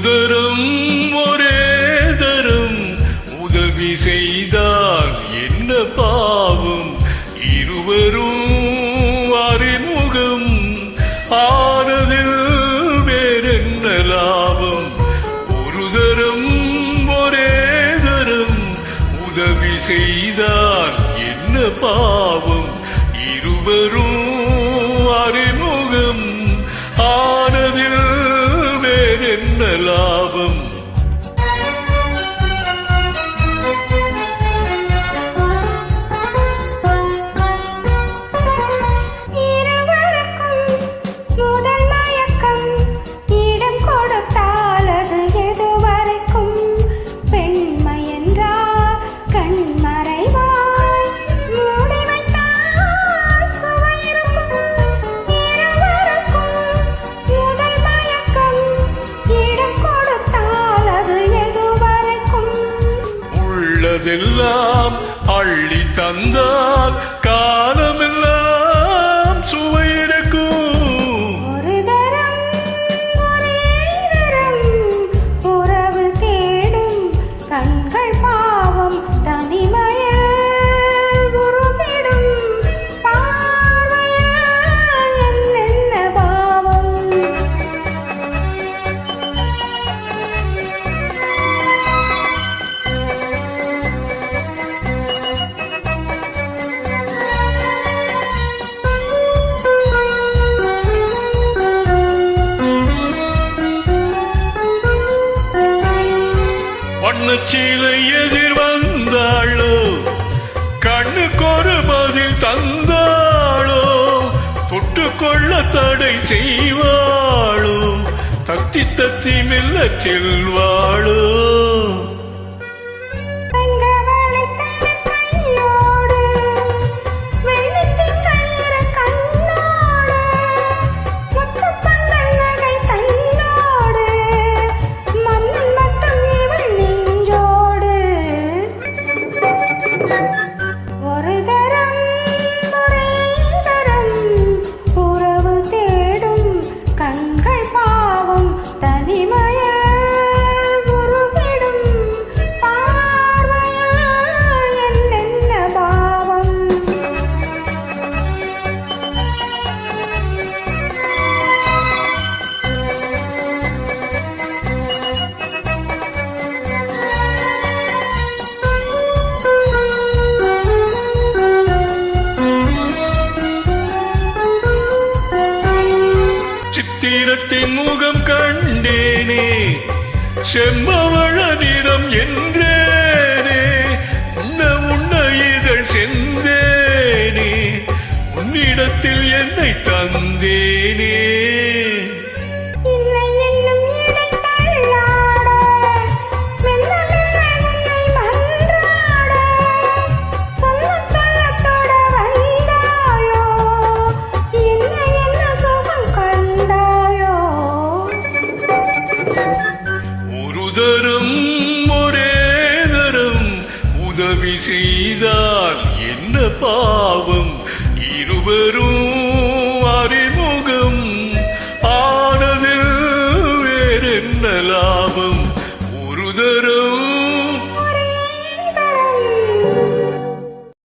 தரம் ஒரே தரம் உதவி செய்தால் என்ன பாவம்? இருவரும் அறிமுகம் ஆனதில் வேறென்ன லாபம்? ஒரு தரம் ஒரே தரம் உதவி செய்தால் என்ன பாவம்? இருவரும் அறிமுகம் ஆனதில் வேறென்ன லாபம்? உள்ளதெல்லாம் அள்ளி தந்தால் காலமெல்லாம் சுவை இருக்கும். ஒரு தரம் ஒரே தரம் உறவு தேடும் கண்கள் பாவம் தனிமையில் உருவிடும் பார்வையால் என்னென்ன பாவம்? வண்ணச்சீலை எதிர் வந்தாளோ, கண்ணுக்கொரு பதில் தந்தாளோ, தொட்டுக்கொள்ள தடை செய்வாளோ, தத்தி தத்தி மெல்ல செல்வாளோ? ஒரு தரம் ஒரே தரம் உறவு தேடும் கண்கள் பாவம் தனிமையில் உருவிடும் பார்வையால் என்னென்ன பாவம்? சித்திரத்தின் முகம் கண்டேனே, செம்பவள நிறம் என்றேனே, உன்ன இதழ் செந்தேனே, உன்னிடத்தில் என்னை தந்தேனே. ஒரு தரம் ஒரே தரம் உதவி செய்தால் என்ன பாவம்? இருவரும் அறிமுகம் ஆனதில் வேறென்ன லாபம்? ஒரு தரம்